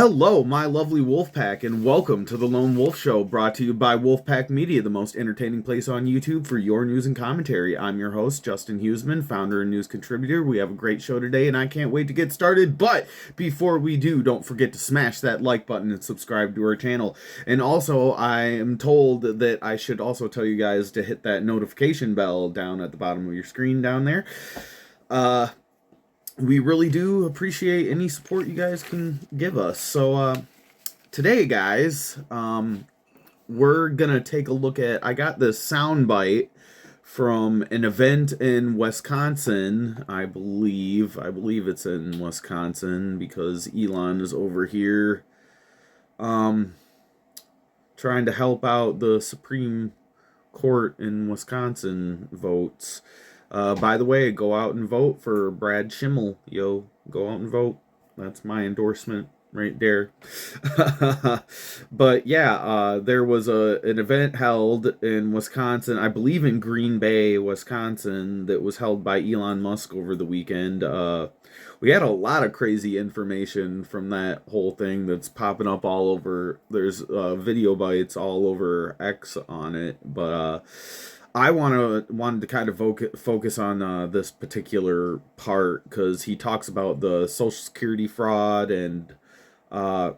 Hello, my lovely Wolfpack, and welcome to the Lone Wolf Show, brought to you by Wolfpack Media, the most entertaining place on YouTube for your news and commentary. I'm your host, Justin Huseman, founder and news contributor. We have a great show today, and I can't wait to get started. But before we do, don't forget to smash that like button and subscribe to our channel. And also, I am told that I should also tell you guys to hit that notification bell down at the bottom of your screen down there. We really do appreciate any support you guys can give us. So today, guys, we're gonna take a look at, I got this soundbite from an event in Wisconsin. I believe it's in Wisconsin because Elon is over here trying to help out the Supreme Court in Wisconsin votes. By the way, go out and vote for Brad Schimmel. Yo, go out and vote. That's my endorsement right there. But yeah, there was an event held in Wisconsin, I believe in Green Bay, Wisconsin, that was held by Elon Musk over the weekend. We had a lot of crazy information from that whole thing that's popping up all over. There's video bites all over X on it, but I wanted to kind of focus on this particular part because he talks about the Social Security fraud and that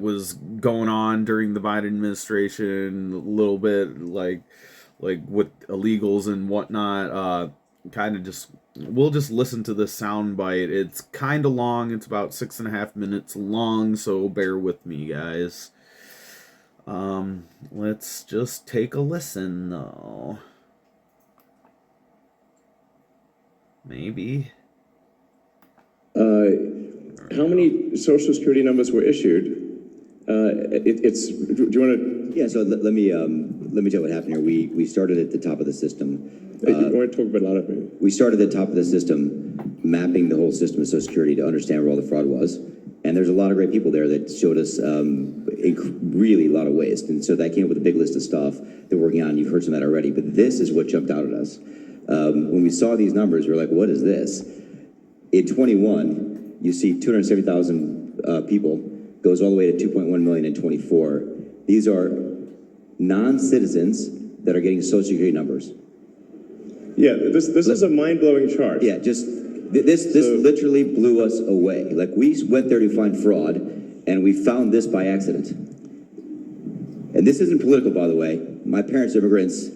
was going on during the Biden administration, a little bit like with illegals and whatnot. We'll just listen to this soundbite. It's kind of long. It's about 6.5 minutes long, so bear with me, guys. Let's just take a listen, though. Maybe. How many Social Security numbers were issued? Do you want to? Yeah. So let me tell you what happened here. We started at the top of the system. I want to talk about a lot of it. We started at the top of the system, mapping the whole system of Social Security to understand where all the fraud was. And there's a lot of great people there that showed us really a lot of waste. And so that came up with a big list of stuff that we're working on. You've heard some of that already. But this is what jumped out at us. When we saw these numbers, we were like, what is this? In 21, you see 270,000 people, goes all the way to 2.1 million in 24. These are non-citizens that are getting Social Security numbers. Yeah, this is a mind-blowing chart. Yeah, this literally blew us away. Like, we went there to find fraud, and we found this by accident. And this isn't political, by the way. My parents are immigrants.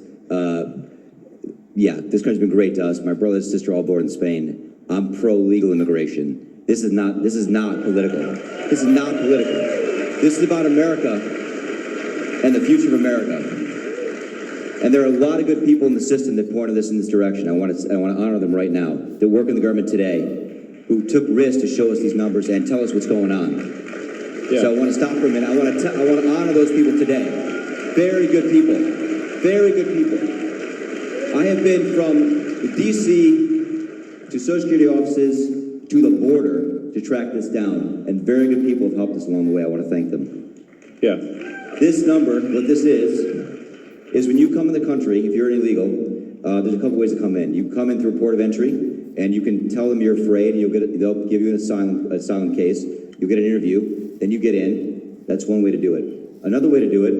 Yeah, this country's been great to us. My brother and sister all born in Spain. I'm pro-legal immigration. This is not political. This is not political. This is about America and the future of America. And there are a lot of good people in the system that pointed us in this direction. I want to honor them right now, that work in the government today, who took risks to show us these numbers and tell us what's going on. Yeah. So I want to stop for a minute. I want to honor those people today. Very good people. Very good people. I have been from D.C. to Social Security offices to the border to track this down, and very good people have helped us along the way. I want to thank them. Yeah. This number, what this is when you come in the country, if you're an illegal, there's a couple ways to come in. You come in through a port of entry, and you can tell them you're afraid, and they'll give you an asylum case. You'll get an interview, then you get in. That's one way to do it. Another way to do it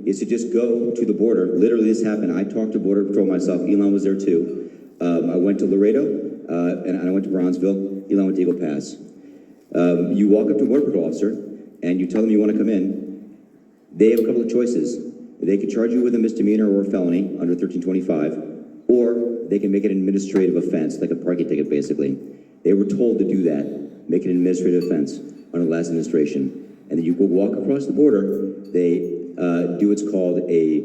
is to just go to the border. Literally, this happened. I talked to Border Patrol myself. Elon was there too. I went to Laredo, and I went to Bronzeville. Elon went to Eagle Pass. You walk up to a Border Patrol officer, and you tell them you want to come in. They have a couple of choices. They could charge you with a misdemeanor or a felony under 1325, or they can make it an administrative offense, like a parking ticket, basically. They were told to do that, make it an administrative offense under the last administration. And then you go walk across the border, they do what's called a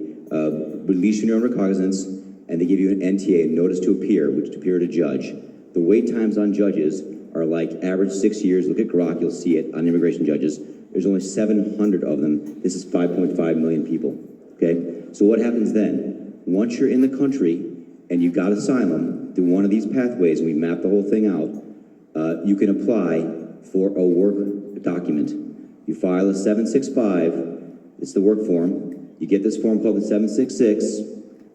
release your own recognizance, and they give you an NTA, notice to appear, which is to appear to judge. The wait times on judges are like average 6 years. Look at Grok, you'll see it on immigration judges. There's only 700 of them. This is 5.5 million people. Okay, so what happens then? Once you're in the country and you got asylum through one of these pathways, and we map the whole thing out, you can apply for a work document. You file a 765, it's the work form. You get this form called the 766,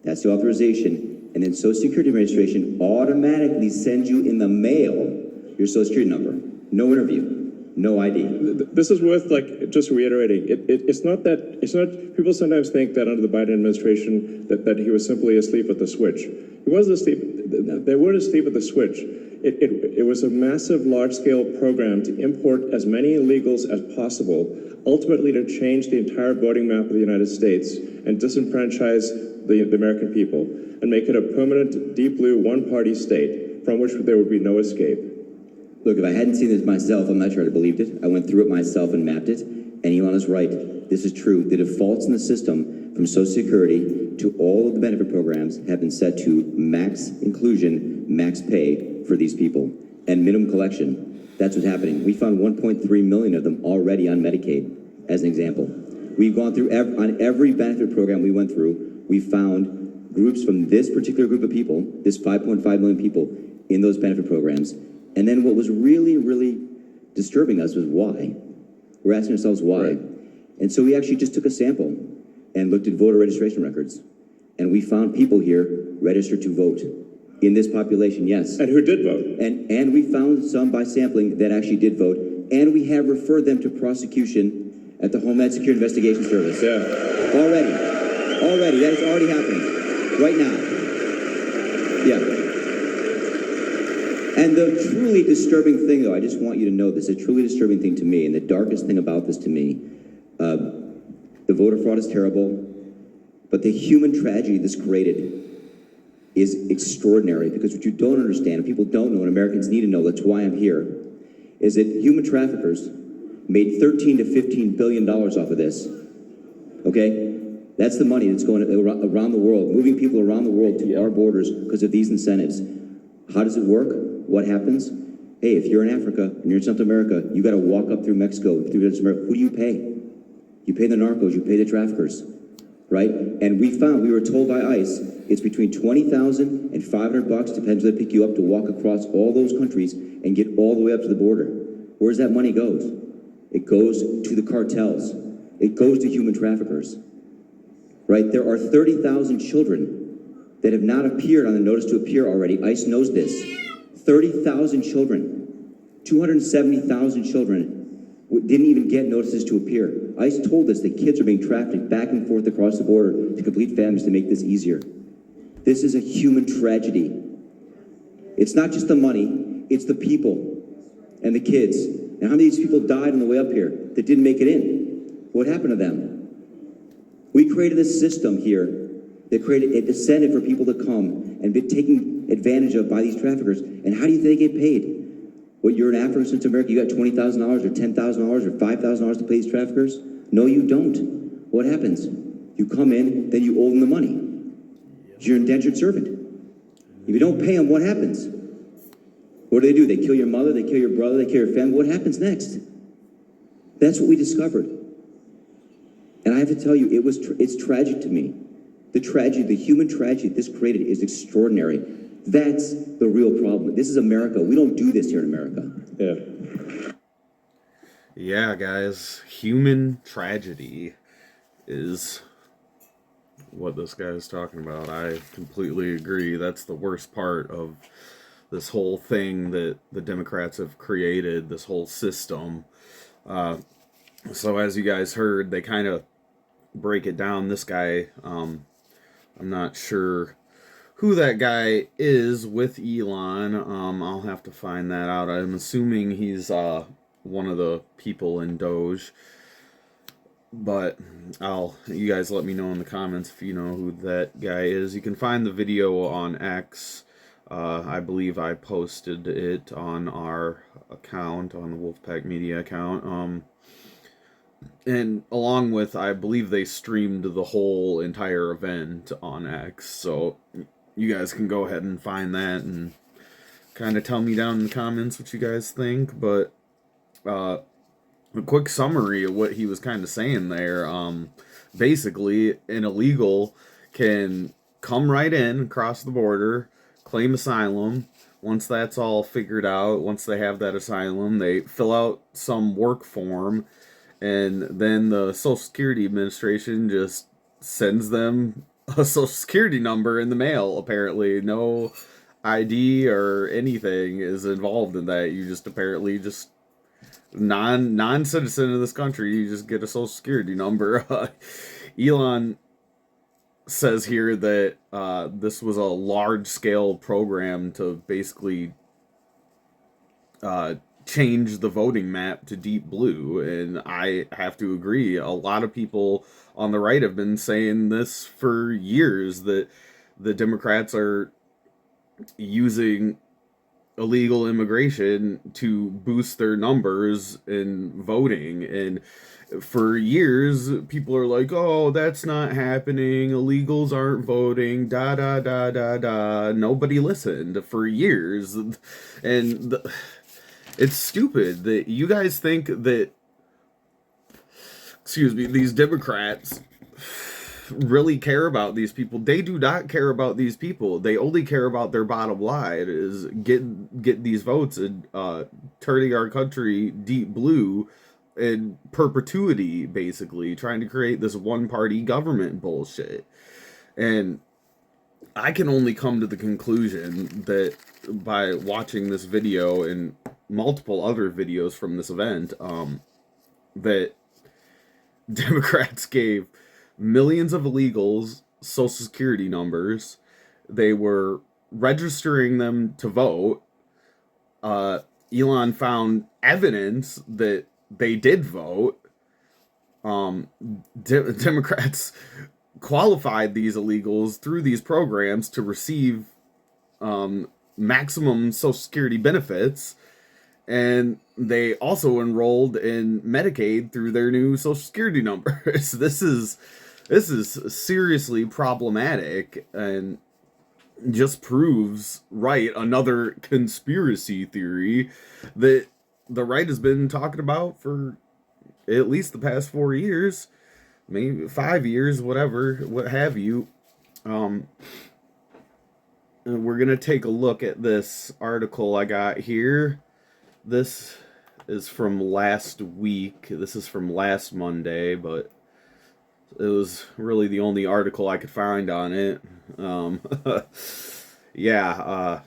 that's the authorization, and then Social Security Administration automatically sends you in the mail your Social Security number. No interview. no ID. This is worth just reiterating. It's not people sometimes think that under the Biden administration that he was simply asleep at the switch. He wasn't asleep. They weren't asleep at the switch. It was a massive, large-scale program to import as many illegals as possible, ultimately to change the entire voting map of the United States and disenfranchise the American people and make it a permanent, deep blue, one-party state from which there would be no escape. Look, if I hadn't seen this myself, I'm not sure I'd have believed it. I went through it myself and mapped it, and Elon is right. This is true. The defaults in the system, from Social Security to all of the benefit programs, have been set to max inclusion, max pay for these people, and minimum collection. That's what's happening. We found 1.3 million of them already on Medicaid, as an example. We've gone through, on every benefit program we went through, we found groups from this particular group of people, this 5.5 million people, in those benefit programs. And then what was really, really disturbing us was why. We're asking ourselves why. Right. And so we actually just took a sample and looked at voter registration records. And we found people here registered to vote in this population, yes. And who did vote? And we found some by sampling that actually did vote. And we have referred them to prosecution at the Homeland Security Investigation Service. Yeah. Already. That is already happening. Right now. Yeah. And the truly disturbing thing, though, I just want you to know this, a truly disturbing thing to me, and the darkest thing about this to me, the voter fraud is terrible, but the human tragedy this created is extraordinary, because what you don't understand, and people don't know, and Americans need to know, that's why I'm here, is that human traffickers made $13 to $15 billion off of this, okay? That's the money that's going around the world, moving people around the world to our borders because of these incentives. How does it work? What happens? Hey, if you're in Africa and you're in Central America, you got to walk up through Mexico, through Central America. Who do you pay? You pay the narcos, you pay the traffickers, right? And we were told by ICE, it's between $20,000 and $500, depends where they pick you up, to walk across all those countries and get all the way up to the border. Where's that money goes? It goes to the cartels. It goes to human traffickers, right? There are 30,000 children that have not appeared on the notice to appear already. ICE knows this. 30,000 children, 270,000 children didn't even get notices to appear. ICE told us that kids are being trafficked back and forth across the border to complete families to make this easier. This is a human tragedy. It's not just the money, it's the people and the kids. And how many of these people died on the way up here that didn't make it in? What happened to them? We created a system here that created an incentive for people to come and be taken advantage of by these traffickers. And how do you think they get paid? What, you're in Africa, Central America, you got $20,000 or $10,000 or $5,000 to pay these traffickers? No, you don't. What happens? You come in, then you owe them the money. You're an indentured servant. If you don't pay them, what happens? What do? They kill your mother, they kill your brother, they kill your family. What happens next? That's what we discovered. And I have to tell you, it's tragic to me. The tragedy, the human tragedy this created is extraordinary. That's the real problem. This is America. We don't do this here in America. Yeah. Yeah, guys. Human tragedy is what this guy is talking about. I completely agree. That's the worst part of this whole thing that the Democrats have created, this whole system. So as you guys heard, they kind of break it down. This guy, I'm not sure who that guy is with Elon. I'll have to find that out. I'm assuming he's one of the people in DOGE. But you guys let me know in the comments if you know who that guy is. You can find the video on X. I believe I posted it on our account, on the Wolfpack Media account. And along with, I believe they streamed the whole entire event on X. So you guys can go ahead and find that and kind of tell me down in the comments what you guys think. But a quick summary of what he was kind of saying there. Basically, an illegal can come right in, across the border, claim asylum. Once that's all figured out, once they have that asylum, they fill out some work form, and then the Social Security Administration just sends them a Social Security number in the mail, apparently. No ID or anything is involved in that. You just apparently just non-citizen of this country, you just get a social security number. Elon says here that this was a large-scale program to basically change the voting map to deep blue, and I have to agree. A lot of people on the right have been saying this for years, that the Democrats are using illegal immigration to boost their numbers in voting. And for years people are like, oh, that's not happening, illegals aren't voting, da da da da da. Nobody listened for years. And it's stupid that you guys think that, excuse me, these Democrats really care about these people. They do not care about these people. They only care about their bottom line, is get these votes and turning our country deep blue in perpetuity, basically trying to create this one party government bullshit. And I can only come to the conclusion that by watching this video and multiple other videos from this event, that Democrats gave millions of illegals social security numbers. They were registering them to vote. Elon found evidence that they did vote. Democrats qualified these illegals through these programs to receive maximum social security benefits. And they also enrolled in Medicaid through their new social security numbers. This is seriously problematic, and just proves right another conspiracy theory that the right has been talking about for at least the past 4 years, maybe 5 years, whatever, what have you. We're gonna take a look at this article I got here. This is from last week. This is from last Monday, but it was really the only article I could find on it. Yeah,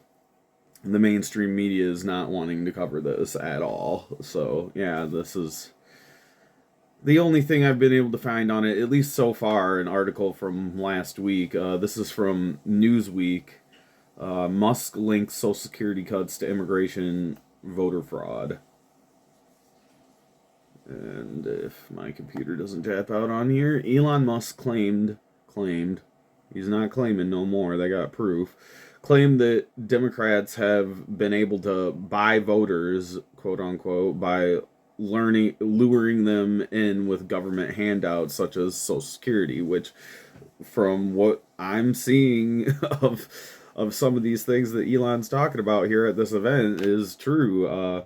the mainstream media is not wanting to cover this at all. So, yeah, this is the only thing I've been able to find on it, at least so far, an article from last week. This is from Newsweek. Musk links Social Security cuts to immigration voter fraud. And if my computer doesn't tap out on here, Elon Musk claimed, he's not claiming no more, they got proof, claimed that Democrats have been able to buy voters, quote unquote, by luring them in with government handouts such as Social Security, which, from what I'm seeing of some of these things that Elon's talking about here at this event, is true.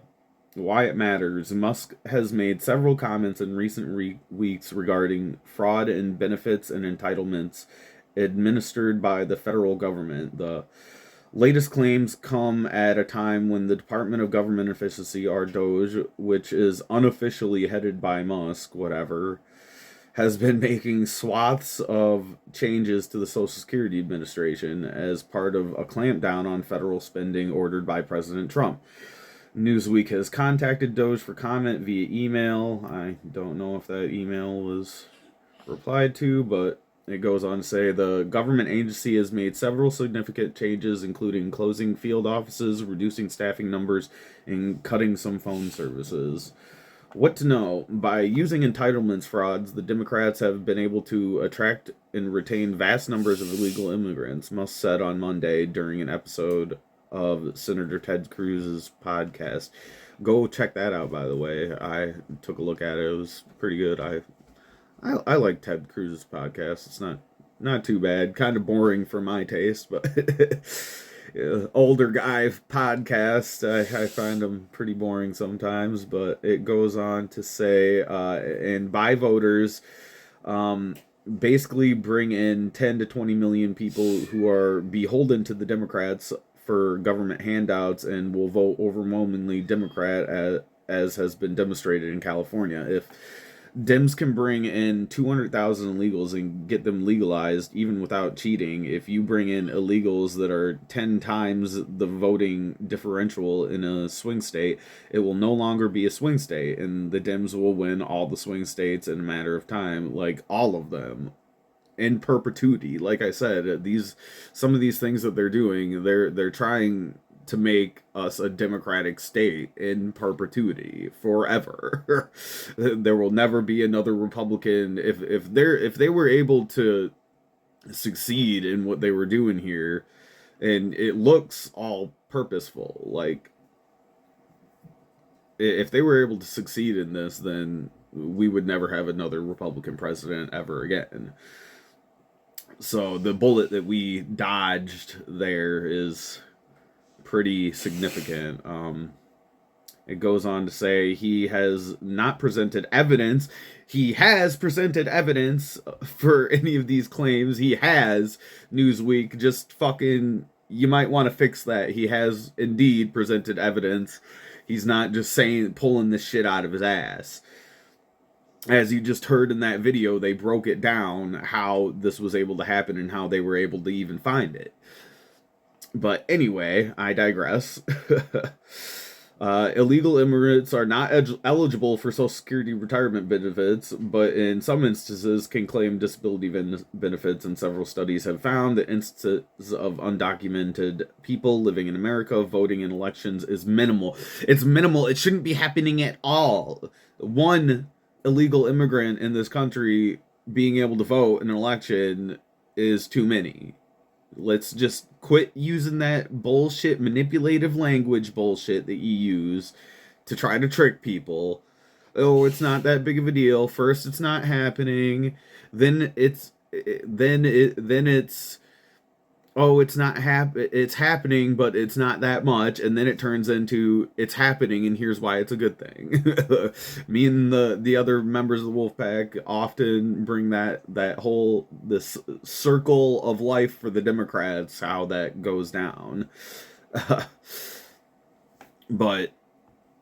Why it matters. Musk has made several comments in recent weeks regarding fraud in benefits and entitlements administered by the federal government. The latest claims come at a time when the Department of Government Efficiency, or DOGE, which is unofficially headed by Musk, whatever, has been making swaths of changes to the Social Security Administration as part of a clampdown on federal spending ordered by President Trump. Newsweek has contacted DOGE for comment via email. I don't know if that email was replied to, but it goes on to say the government agency has made several significant changes, including closing field offices, reducing staffing numbers, and cutting some phone services. What to know? By using entitlements frauds, the Democrats have been able to attract and retain vast numbers of illegal immigrants, Musk said on Monday during an episode of Senator Ted Cruz's podcast. Go check that out, by the way. I took a look at it. It was pretty good. I like Ted Cruz's podcast. It's not too bad. Kind of boring for my taste, but older guy podcast. I find them pretty boring sometimes, but it goes on to say, and by voters, basically bring in 10 to 20 million people who are beholden to the Democrats for government handouts and will vote overwhelmingly Democrat, as has been demonstrated in California. If Dems can bring in 200,000 illegals and get them legalized even without cheating. If you bring in illegals that are 10 times the voting differential in a swing state, it will no longer be a swing state, and the Dems will win all the swing states in a matter of time, like all of them, in perpetuity. Like I said, some of these things that they're doing, they're trying to make us a democratic state in perpetuity forever. There will never be another Republican. If they were able to succeed in what they were doing here, and it looks all purposeful, like if they were able to succeed in this, then we would never have another Republican president ever again. So the bullet that we dodged there is pretty significant. It goes on to say he has not presented evidence. He has presented evidence for any of these claims. He has. Newsweek, just fucking, you might want to fix that. He has indeed presented evidence. He's not just pulling this shit out of his ass. As you just heard in that video, they broke it down how this was able to happen and how they were able to even find it. But anyway, I digress. Illegal immigrants are not eligible for Social Security retirement benefits, but in some instances can claim disability benefits, and several studies have found that instances of undocumented people living in America voting in elections is minimal. It's minimal. It shouldn't be happening at all. One illegal immigrant in this country being able to vote in an election is too many. Let's just quit using that bullshit, manipulative language bullshit that you use to try to trick people. Oh, it's not that big of a deal. First, it's not happening. Then it's oh, it's not it's happening, but it's not that much, and then it turns into it's happening, and here's why it's a good thing. Me and the other members of the Wolf Pack often bring this circle of life for the Democrats, how that goes down. But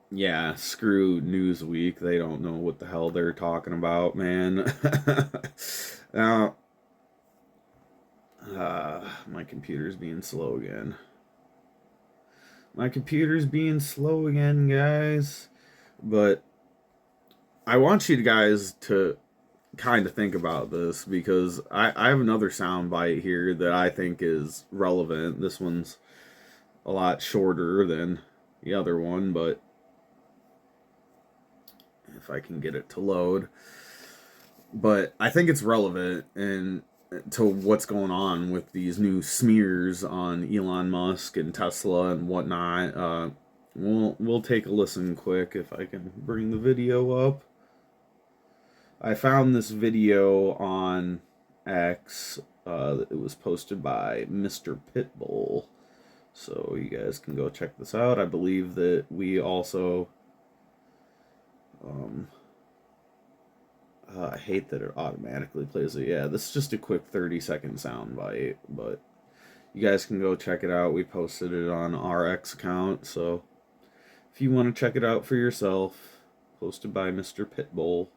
yeah, screw Newsweek. They don't know what the hell they're talking about, man. Now, my computer's being slow again. Guys. But I want you guys to kind of think about this, because I have another soundbite here that I think is relevant. This one's a lot shorter than the other one, but if I can get it to load. But I think it's relevant and to what's going on with these new smears on Elon Musk and Tesla and whatnot. We'll take a listen quick if I can bring the video up. I found this video on X. It was posted by Mr. Pitbull, so you guys can go check this out. I believe that we also I hate that it automatically plays it. Yeah, this is just a quick 30-second soundbite, but you guys can go check it out. We posted it on our X account, so if you want to check it out for yourself, posted by Mr. Pitbull.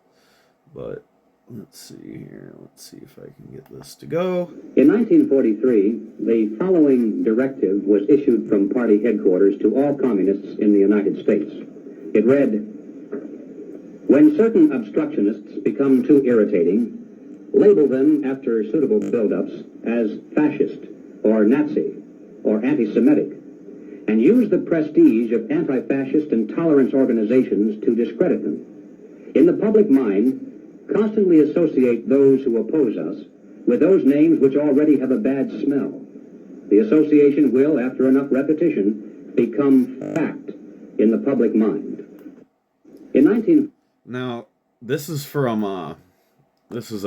But let's see here. Let's see if I can get this to go. In 1943, the following directive was issued from party headquarters to all communists in the United States. It read, "When certain obstructionists become too irritating, label them after suitable build-ups as fascist or Nazi or anti-Semitic, and use the prestige of anti-fascist and tolerance organizations to discredit them. In the public mind, constantly associate those who oppose us with those names which already have a bad smell. The association will, after enough repetition, become fact in the public mind." In 19... Now, this is from this is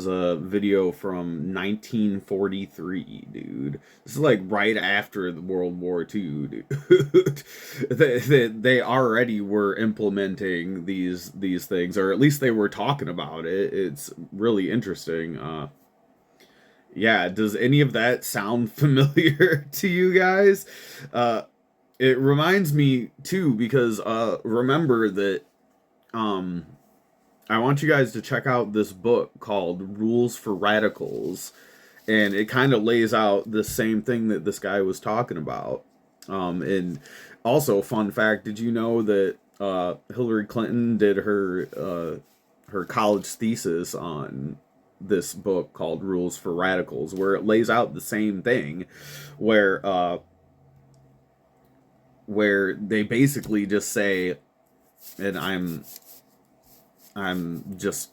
a video from 1943, dude. This is like right after the World War II, dude. they already were implementing these things, or at least they were talking about it. It's really interesting. Yeah, does any of that sound familiar to you guys? It reminds me too, because remember that I want you guys to check out this book called Rules for Radicals, and it kind of lays out the same thing that this guy was talking about. And also, fun fact: did you know that Hillary Clinton did her college thesis on this book called Rules for Radicals, where it lays out the same thing, where they basically just say, and I'm just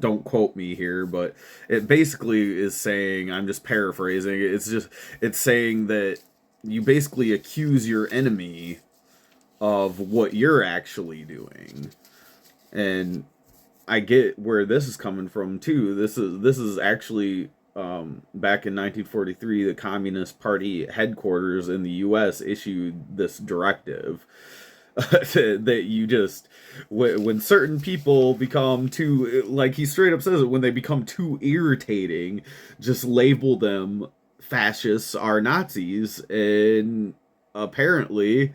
don't quote me here, but it basically is saying, I'm just paraphrasing. It's saying that you basically accuse your enemy of what you're actually doing, and I get where this is coming from too. This is actually back in 1943, the Communist Party headquarters in the U.S. issued this directive that you just when certain people become too, like he straight up says it, when they become too irritating, just label them fascists or Nazis, and apparently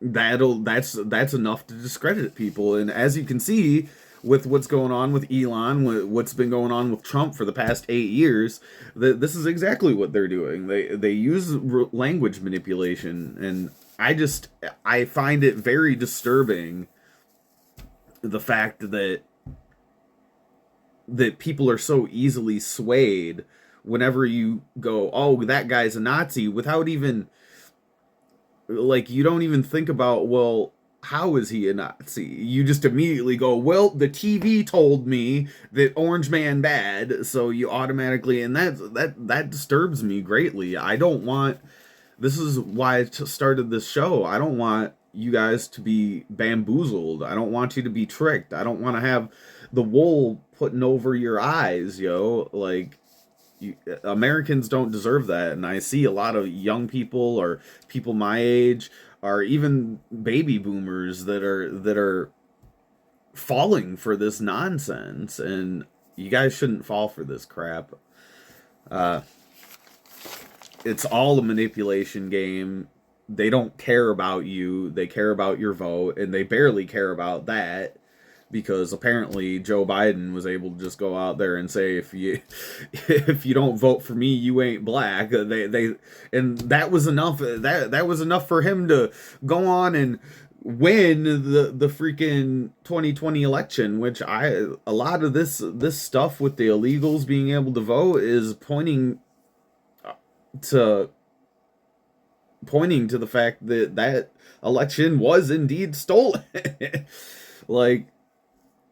that's enough to discredit people. And as you can see with what's going on with Elon, what's been going on with Trump for the past 8 years, that this is exactly what they're doing. They use language manipulation, and I find it very disturbing, the fact that people are so easily swayed whenever you go, oh, that guy's a Nazi, without even, like, you don't even think about, well, how is he a Nazi? You just immediately go, well, the TV told me that Orange Man bad, so you automatically, and that disturbs me greatly. I don't want, this is why I started this show. I don't want you guys to be bamboozled. I don't want you to be tricked. I don't want to have the wool putting over your eyes, yo. Like, Americans don't deserve that. And I see a lot of young people, or people my age, or even baby boomers that are falling for this nonsense. And you guys shouldn't fall for this crap. It's all a manipulation game. They don't care about you. They care about your vote, and they barely care about that, because apparently Joe Biden was able to just go out there and say, if you don't vote for me, you ain't black. And that was enough. That was enough for him to go on and win the freaking 2020 election, which a lot of this stuff with the illegals being able to vote is pointing to the fact that election was indeed stolen. Like,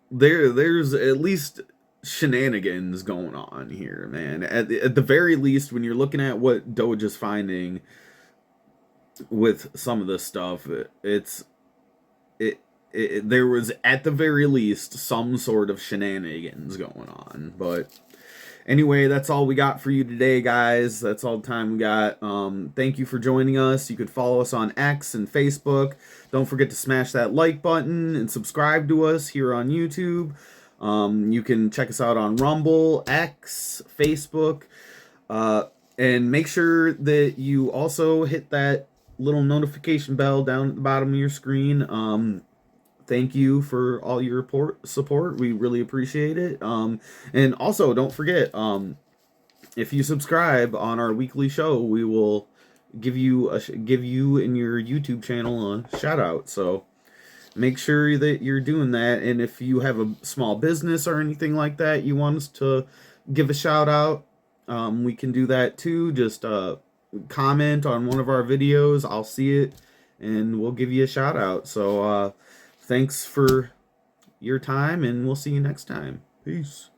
there's at least shenanigans going on here, man. At the very least, when you're looking at what DOGE is finding with some of this stuff, there was at the very least some sort of shenanigans going on. But anyway, that's all we got for you today, guys. That's all the time we got. Thank you for joining us. You could follow us on X and Facebook. Don't forget to smash that like button and subscribe to us here on YouTube. You can check us out on Rumble, X, Facebook. And make sure that you also hit that little notification bell down at the bottom of your screen. Thank you for all your support. We really appreciate it. And also, don't forget, if you subscribe on our weekly show, we will give you in your YouTube channel a shout out. So make sure that you're doing that. And if you have a small business or anything like that you want us to give a shout out, we can do that too. Just comment on one of our videos. I'll see it and we'll give you a shout out. So thanks for your time, and we'll see you next time. Peace.